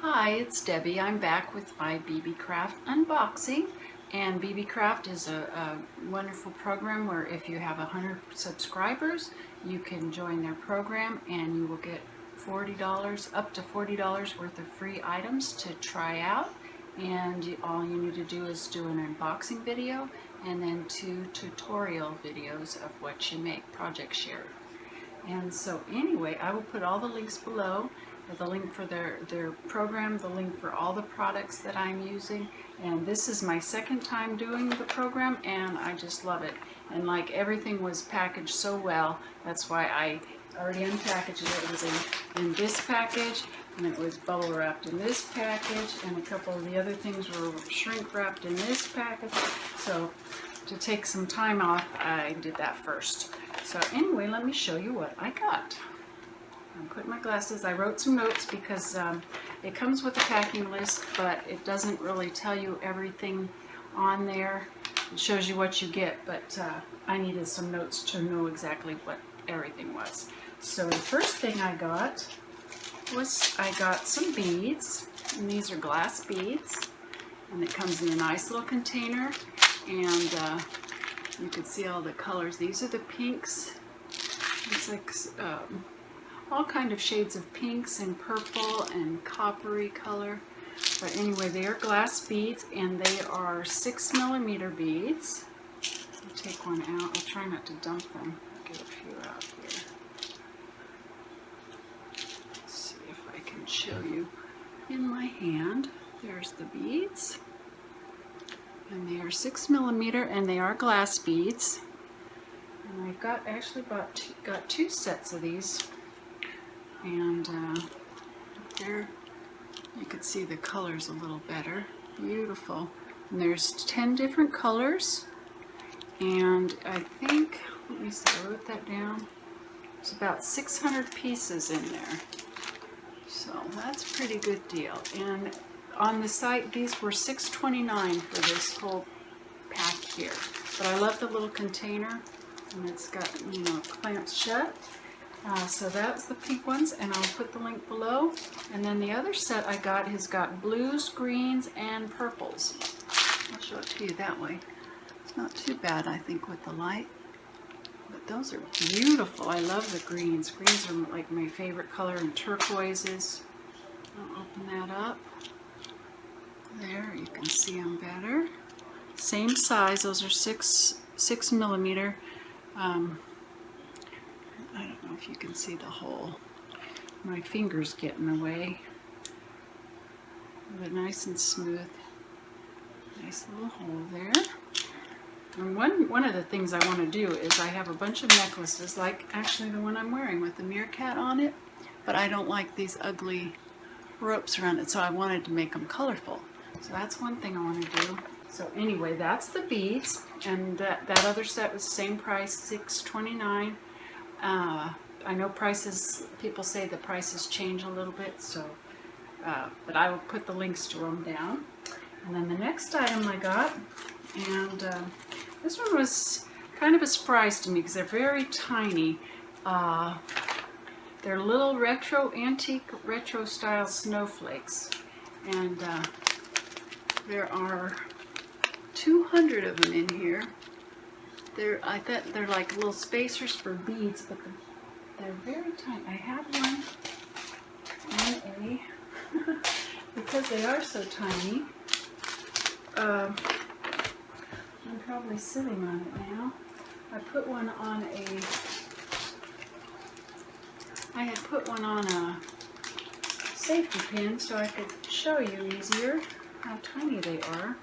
Hi, it's Debbie. I'm back with my BeeBeeCraft unboxing, and BeeBeeCraft is a wonderful program where if you have 100 subscribers, you can join their program and you will get $40, up to $40 worth of free items to try out. And all you need to do is do an unboxing video and then 2 tutorial videos of what you make, project share. And so anyway, I will put all the links below, the link for their program, the link for all the products that I'm using. And this is my second time doing the program and I just love it. And like everything was packaged so well, that's why I already unpackaged it. It was in this package, and it was bubble wrapped in this package, and a couple of the other things were shrink wrapped in this package. So to take some time off, I did that first. So anyway, let me show you what I got. I'm putting my glasses. I wrote some notes because it comes with a packing list, but it doesn't really tell you everything on there. It shows you what you get, but I needed some notes to know exactly what everything was. So the first thing I got was I got some beads, and these are glass beads, and it comes in a nice little container, and you can see all the colors. These are the pinks. It's like all kind of shades of pinks and purple and coppery color. But anyway, they are glass beads and they are 6mm beads. I'll take one out. I'll try not to dump them. I'll get a few out here. Let's see if I can show you in my hand. There's the beads. And they are 6mm and they are glass beads. And I've got got two sets of these. And there you can see the colors a little better. Beautiful. And there's 10 different colors. And I think, let me see, I wrote that down. There's about 600 pieces in there. So that's a pretty good deal. And on the site, these were $6.29 for this whole pack here. But I love the little container, and it's got, you know, clamps shut. So that's the pink ones, and I'll put the link below. And then the other set I got has got blues, greens, and purples. I'll show it to you that way. It's not too bad, I think, with the light. But those are beautiful. I love the greens. Greens are like my favorite color, and turquoises. I'll open that up. There, you can see them better. Same size. Those are 6mm. I don't know if you can see the hole. My fingers get in the way. But nice and smooth. Nice little hole there. And one of the things I want to do is I have a bunch of necklaces, like actually the one I'm wearing with the meerkat on it, but I don't like these ugly ropes around it, so I wanted to make them colorful. So that's one thing I want to do. So anyway, that's the beads, and that other set was the same price, $6.29. I know prices, people say the prices change a little bit, so, but I will put the links to them down. And then the next item I got, and this one was kind of a surprise to me because they're very tiny. They're little antique retro style snowflakes, and there are 200 of them in here. I thought they're like little spacers for beads, but they're very tiny. I have one on a, because they are so tiny, I'm probably sitting on it now. I had put one on a safety pin so I could show you easier how tiny they are.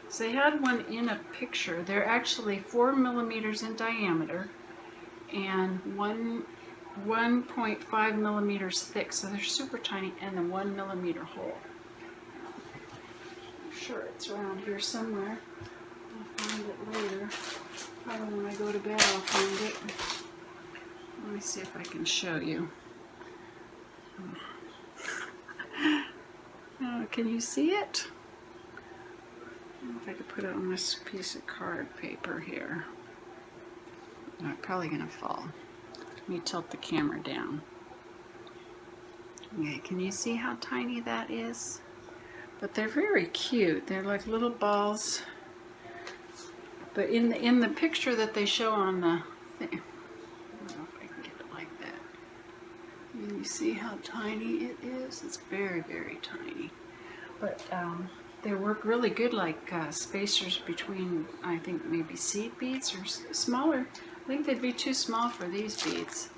So they had one in a picture. They're actually 4mm in diameter and 1.5mm thick, so they're super tiny, and the 1mm hole. I'm sure it's around here somewhere. I'll find it later. Probably when I go to bed I'll find it. Let me see if I can show you. Can you see it? If I could put it on this piece of card paper here. No, it's probably going to fall. Let me tilt the camera down. Okay, can you see how tiny that is? But they're very cute. They're like little balls. But in the picture that they show on the thing, I don't know if I can get it like that. And you see how tiny it is? It's very, very tiny. But they work really good like spacers between, I think, maybe seed beads or smaller. I think they'd be too small for these beads.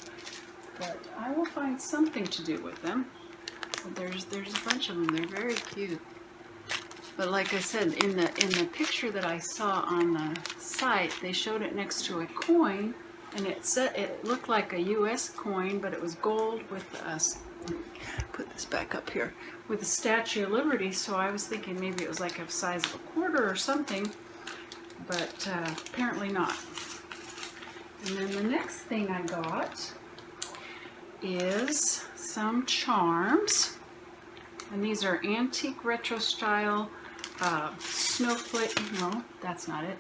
But I will find something to do with them. But there's a bunch of them. They're very cute. But like I said, in the picture that I saw on the site, they showed it next to a coin, and it looked like a U.S. coin, but it was gold with put this back up here, with the Statue of Liberty. So I was thinking maybe it was like a size of a quarter or something, but apparently not. And then the next thing I got is some charms, and these are antique retro style snowflake. No, that's not it.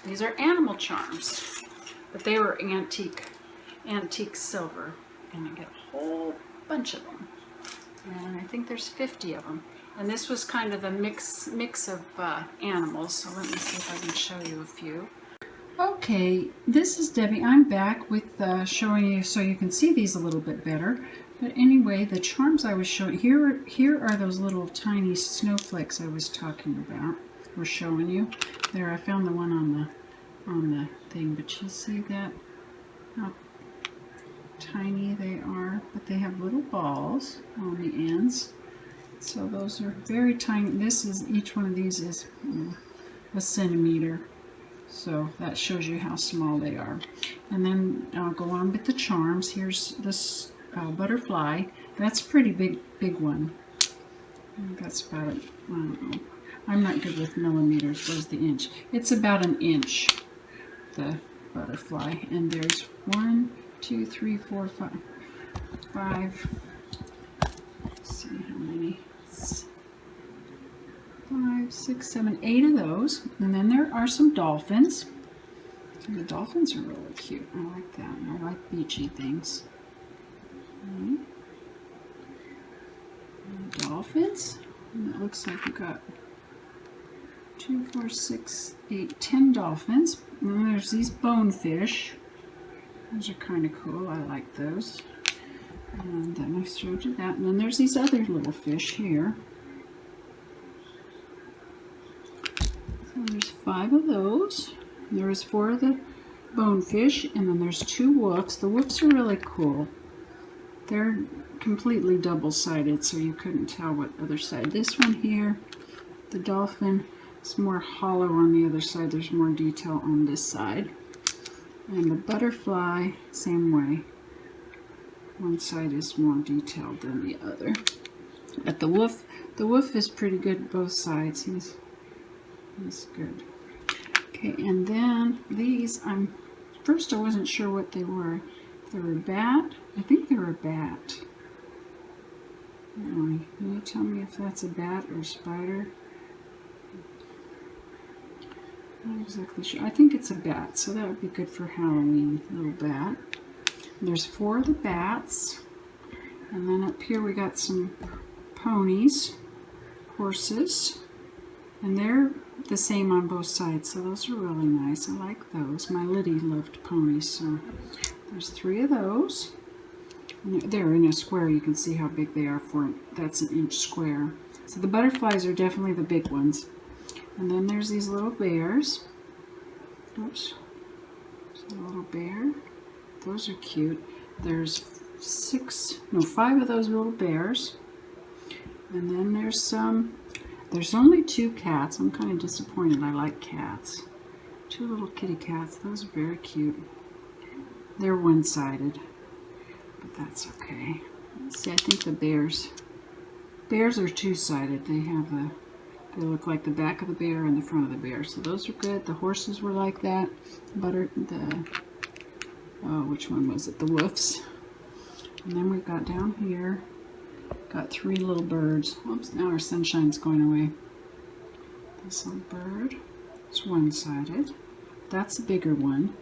These are animal charms, but they were antique silver, and I get a whole bunch of them, and I think there's 50 of them. And this was kind of a mix of animals. So let me see if I can show you a few. Okay, this is Debbie. I'm back with showing you so you can see these a little bit better. But anyway, the charms I was showing, here are those little tiny snowflakes I was talking about, or showing you. There, I found the one on the thing, but you see that, how tiny they are, but they have little balls on the ends. So those are very tiny. Each one of these is a centimeter. So that shows you how small they are. And then I'll go on with the charms. Here's this butterfly. That's a pretty big one. That's about, I don't know. I'm not good with millimeters. Where's the inch? It's about an inch, the butterfly. And there's 1, 2, 3, 4, 5. Let's see how many. 5, 6, 7, 8 of those. And then there are some dolphins. So the dolphins are really cute. I like that. I like beachy things. Dolphins. And it looks like we've got 2, 4, 6, 8, 10 dolphins. And then there's these bonefish. Those are kind of cool. I like those. And then I showed you that. And then there's these other little fish here. So there's 5 of those. There's 4 of the bonefish, and then there's 2 woofs. The woofs are really cool. They're completely double-sided, so you couldn't tell what other side. This one here, the dolphin, is more hollow on the other side. There's more detail on this side. And the butterfly, same way. One side is more detailed than the other. But the woof is pretty good both sides. He's good. Okay, and then these, first I wasn't sure what they were. If they were a bat, I think they were a bat. Can you tell me if that's a bat or a spider? Not exactly sure. I think it's a bat, so that would be good for Halloween, little bat. There's 4 of the bats, and then up here we got some ponies, horses, and they're the same on both sides, so those are really nice. I like those. My Liddy loved ponies, so there's 3 of those. And they're in a square. You can see how big they are for, that's an inch square. So the butterflies are definitely the big ones. And then there's these little bears. Oops. There's a little bear. Those are cute. There's 5 of those little bears. And then there's only 2 cats. I'm kind of disappointed. I like cats. 2 little kitty cats. Those are very cute. They're one-sided, but that's okay. Let's see, I think the bears are two-sided. They look like the back of the bear and the front of the bear. So those are good. The horses were like that. Which one was it? The woofs. And then we've got down here, got 3 little birds. Oops, now our sunshine's going away. This little bird is one-sided. That's a bigger one.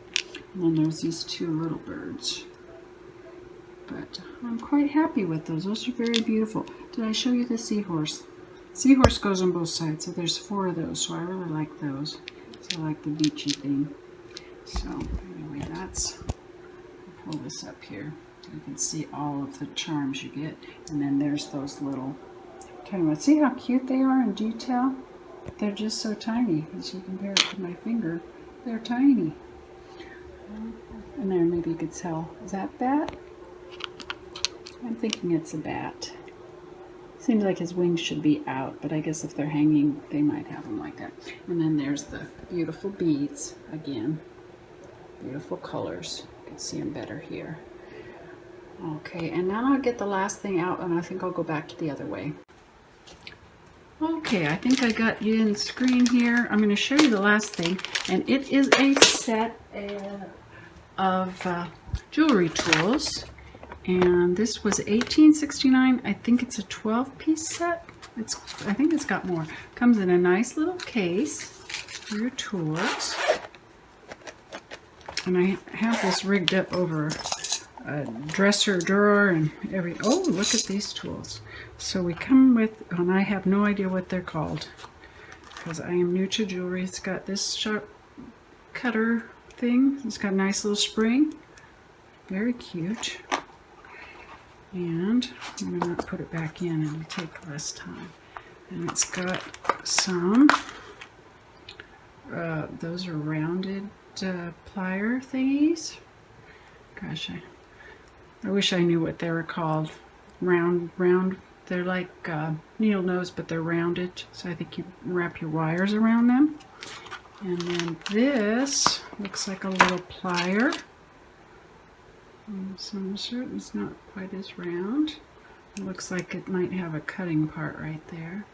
And then there's these 2 little birds. But I'm quite happy with those. Those are very beautiful. Did I show you the seahorse? Seahorse goes on both sides, so there's 4 of those, so I really like those. So I like the beachy thing. So anyway, that's, I'll pull this up here. You can see all of the charms you get. And then there's those little, see how cute they are in detail? They're just so tiny. As you compare it to my finger, they're tiny. And there, maybe you could tell, is that bat? I'm thinking it's a bat. Seems like his wings should be out, but I guess if they're hanging, they might have them like that. And then there's the beautiful beads again. Beautiful colors. You can see them better here. Okay, and now I'll get the last thing out, and I think I'll go back the other way. Okay, I think I got you in the screen here. I'm going to show you the last thing, and it is a set of jewelry tools. And this was $18.69. I think it's a 12-piece set. I think it's got more. Comes in a nice little case for your tools. And I have this rigged up over a dresser drawer and oh, look at these tools. So we come with, and I have no idea what they're called because I am new to jewelry. It's got this sharp cutter thing. It's got a nice little spring. Very cute. And I'm going to put it back in, it'll take less time. And it's got some, those are rounded plier thingies. Gosh, I wish I knew what they were called. Round, they're like needle nose, but they're rounded. So I think you wrap your wires around them. And then this looks like a little plier. Some sort, it's not quite as round. It looks like it might have a cutting part right there.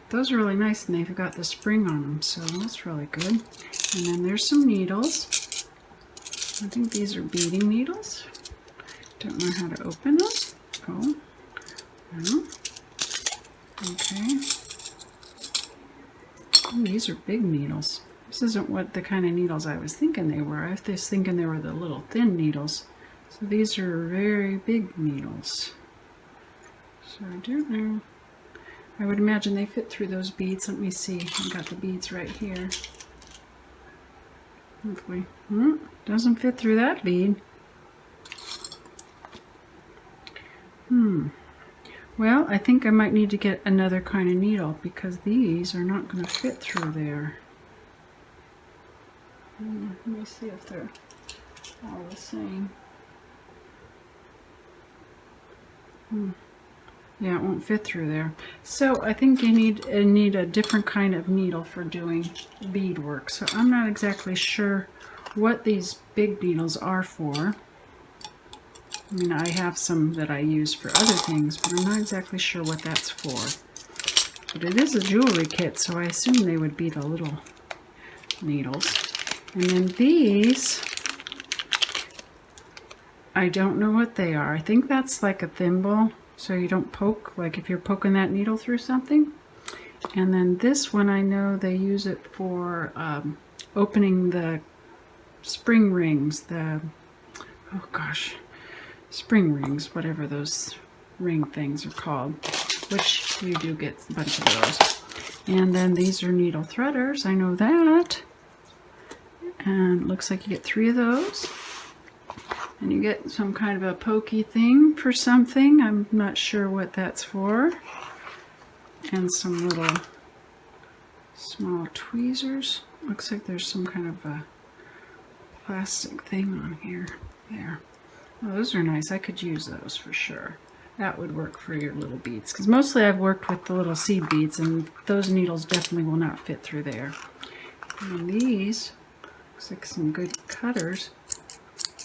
Those are really nice, and they've got the spring on them, so that's really good. And then there's some needles. I think these are beading needles. Don't know how to open them. Oh, no. Okay. Oh, these are big needles. This isn't what the kind of needles I was thinking they were. I was thinking they were the little thin needles. So these are very big needles. So I don't know. I would imagine they fit through those beads. Let me see. I've got the beads right here. Hopefully. Doesn't fit through that bead. Well, I think I might need to get another kind of needle because these are not going to fit through there. Let me see if they're all the same. Yeah, it won't fit through there. So I think you need a different kind of needle for doing bead work. So I'm not exactly sure what these big needles are for. I mean, I have some that I use for other things, but I'm not exactly sure what that's for. But it is a jewelry kit, so I assume they would be the little needles. And then these, I don't know what they are. I think that's like a thimble, so you don't poke, like if you're poking that needle through something. And then this one, I know they use it for opening the spring rings, oh gosh, spring rings, whatever those ring things are called, which you do get a bunch of those. And then these are needle threaders, I know that. And it looks like you get 3 of those. And you get some kind of a pokey thing for something. I'm not sure what that's for. And some little small tweezers. Looks like there's some kind of a plastic thing on here. There. Oh, those are nice. I could use those for sure. That would work for your little beads. Because mostly I've worked with the little seed beads, and those needles definitely will not fit through there. And these, looks like some good cutters.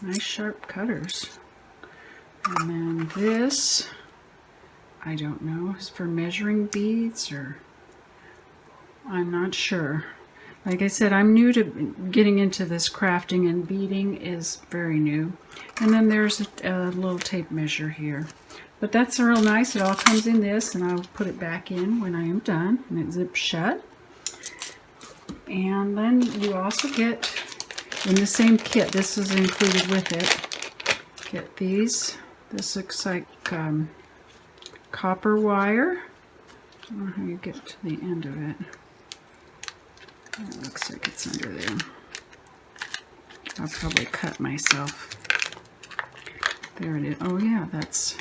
Nice sharp cutters. And then this, I don't know, is for measuring beads, or I'm not sure. Like I said, I'm new to getting into this crafting, and beading is very new. And then there's a little tape measure here. But that's real nice. It all comes in this, and I'll put it back in when I am done, and it zips shut. And then you also get, in the same kit, this is included with it, get these This looks like copper wire. I don't know how you get to the end of it. It looks like it's under there. I'll probably cut myself. There it is. Oh yeah, that's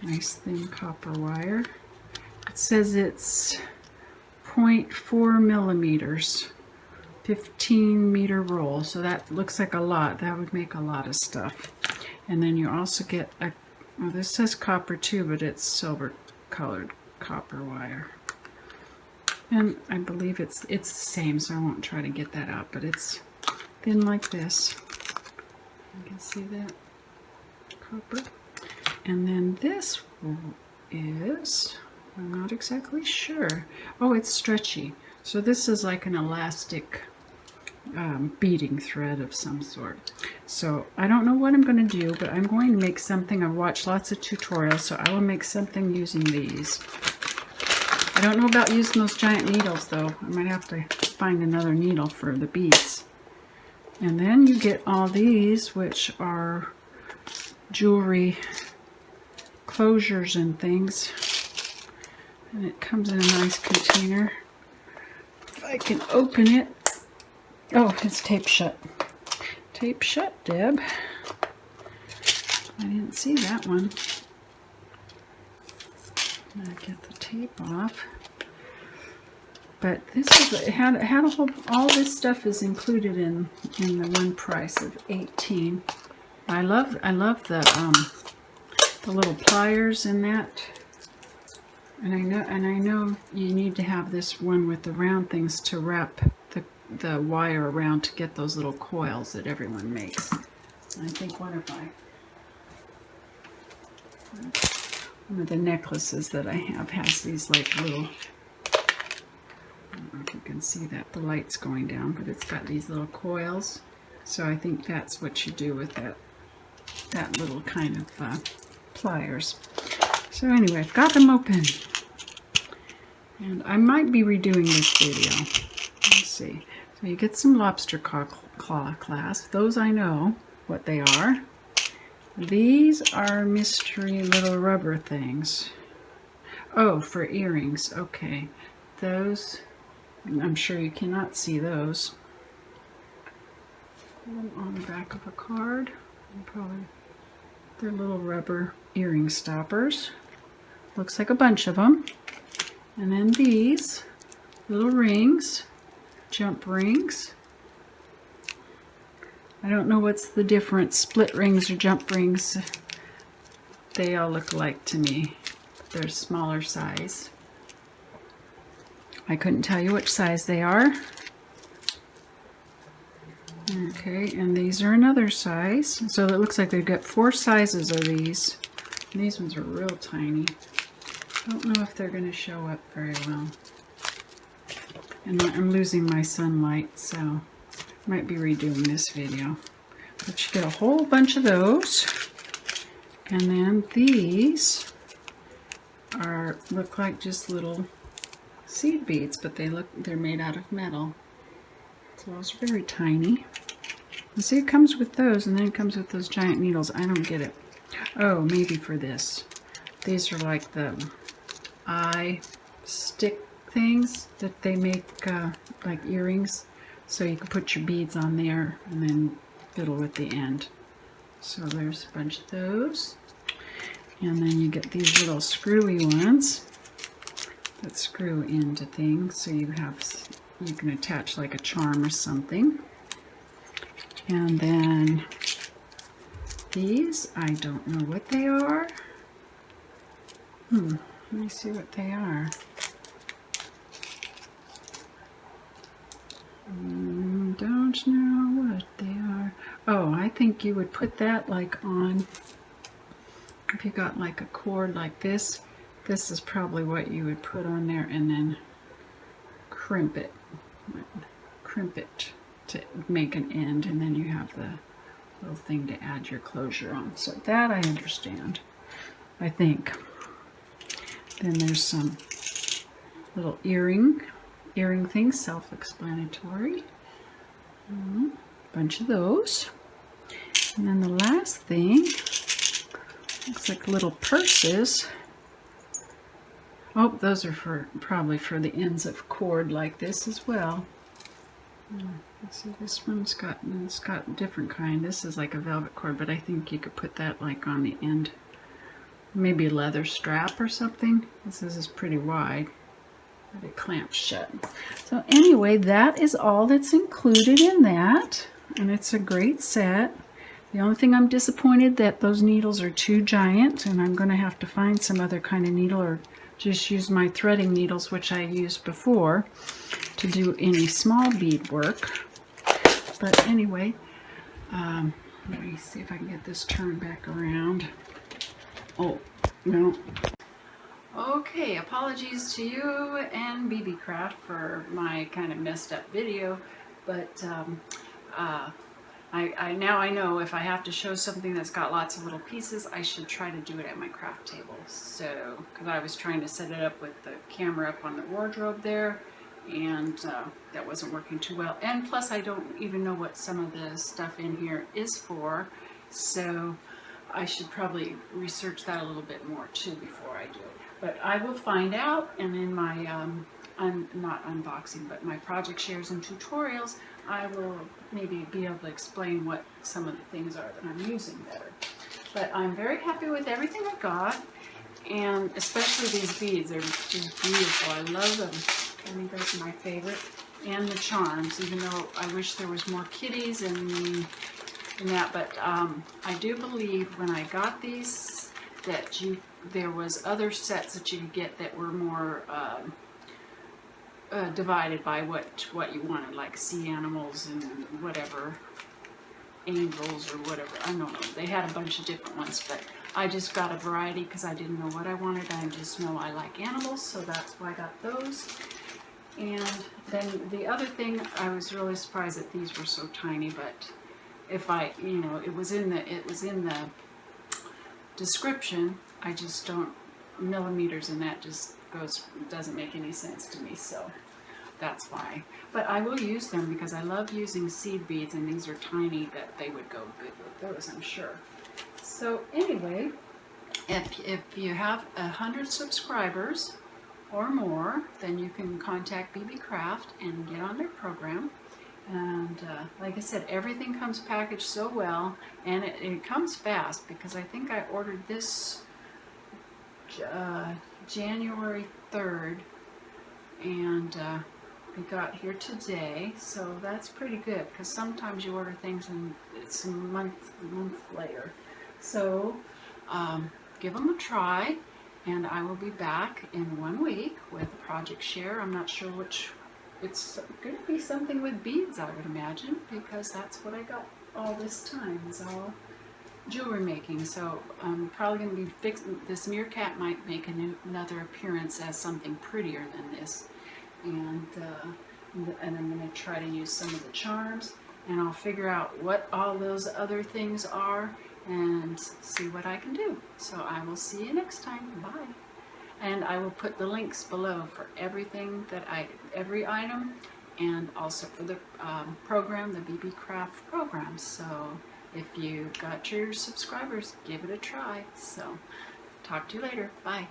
nice thin copper wire. It says it's 0.4 millimeters, 15 meter roll. So that looks like a lot. That would make a lot of stuff. And then you also get a, well, this says copper too, but it's silver colored copper wire. And I believe it's the same, so I won't try to get that out, but it's thin like this. You can see that copper. And then this is, I'm not exactly sure. Oh, it's stretchy. So this is like an elastic beading thread of some sort. So I don't know what I'm going to do, but I'm going to make something. I've watched lots of tutorials, so I will make something using these. I don't know about using those giant needles though. I might have to find another needle for the beads. And then you get all these, which are jewelry closures and things. And it comes in a nice container. If I can open it. Oh, it's taped shut. Tape shut, Deb. I didn't see that one. I get the tape off. But this is, it had a whole, all this stuff is included in the one price of $18. I love the little pliers in that. And I know you need to have this one with the round things to wrap the wire around to get those little coils that everyone makes. And I think one of the necklaces that I have has these like little, I don't know if you can see that, the light's going down, but it's got these little coils. So I think that's what you do with that little kind of pliers. So anyway, I've got them open. And I might be redoing this video. Let's see. So you get some lobster claw clasps. Those I know what they are. These are mystery little rubber things. Oh, for earrings. Okay. Those, I'm sure you cannot see those. Put them on the back of a card. Probably they're little rubber earring stoppers. Looks like a bunch of them. And then these little rings, jump rings. I don't know what's the difference, split rings or jump rings. They all look alike to me. They're smaller size. I couldn't tell you which size they are. Okay, and these are another size. So it looks like they've got 4 sizes of these. And these ones are real tiny. I don't know if they're going to show up very well. And I'm losing my sunlight, so I might be redoing this video. But you get a whole bunch of those. And then these look like just little seed beads, but they're made out of metal. So those are very tiny. You see, it comes with those, and then it comes with those giant needles. I don't get it. Oh, maybe for this. These are like the eye stick things that they make like earrings, so you can put your beads on there and then fiddle with the end. So there's a bunch of those, and then you get these little screwy ones that screw into things, so you can attach like a charm or something. And then these, I don't know what they are. Let me see what they are. Don't know what they are. Oh, I think you would put that like on, if you got like a cord like this, this is probably what you would put on there, and then crimp it to make an end, and then you have the little thing to add your closure on. So that I understand, I think. Then there's some little earring things, self-explanatory. Bunch of those. And then the last thing Looks like little purses. Oh, those are probably for the ends of cord like this as well. Let's see, this one's got a different kind. This is like a velvet cord, but I think you could put that like on the end. Maybe a leather strap or something. This is pretty wide, but it clamps shut. So anyway, that is all that's included in that, and it's a great set. The only thing I'm disappointed that those needles are too giant, and I'm going to have to find some other kind of needle or just use my threading needles, which I used before, to do any small bead work. But anyway, let me see if I can get this turned back around. Oh, no. Okay, apologies to you and BeeBeeCraft for my kind of messed up video, but now I know if I have to show something that's got lots of little pieces, I should try to do it at my craft table. So, because I was trying to set it up with the camera up on the wardrobe there, and that wasn't working too well. And plus, I don't even know what some of the stuff in here is for, so I should probably research that a little bit more too before I do it. But I will find out, and in my not unboxing, but my project shares and tutorials, I will maybe be able to explain what some of the things are that I'm using better. But I'm very happy with everything I got, and especially these beads. They're just beautiful. I love them. I think those are my favorite. And the charms, even though I wish there was more kitties and that. But I do believe when I got these that there was other sets that you could get that were more divided by what you wanted, like sea animals and whatever, angels or whatever. I don't know. They had a bunch of different ones, but I just got a variety because I didn't know what I wanted. I just know I like animals, so that's why I got those. And then the other thing, I was really surprised that these were so tiny, but if it was in the description. I just don't, millimeters in that just doesn't make any sense to me, so that's why. But I will use them because I love using seed beads, and these are tiny that they would go good with those, I'm sure. So anyway, if you have 100 subscribers or more, then you can contact BeeBeeCraft and get on their program. And like I said, everything comes packaged so well, and it comes fast because I think I ordered this January 3rd, and we got here today, so that's pretty good because sometimes you order things and it's a month later. So give them a try, and I will be back in 1 week with a project share. I'm not sure which. It's going to be something with beads, I would imagine, because that's what I got all this time, is all jewelry making. So I'm probably going to be fixing, this meerkat might make another appearance as something prettier than this. And I'm going to try to use some of the charms, and I'll figure out what all those other things are and see what I can do. So I will see you next time. Bye. And I will put the links below for everything every item, and also for the program, the BeeBeeCraft program. So if you got your subscribers, give it a try. So talk to you later. Bye.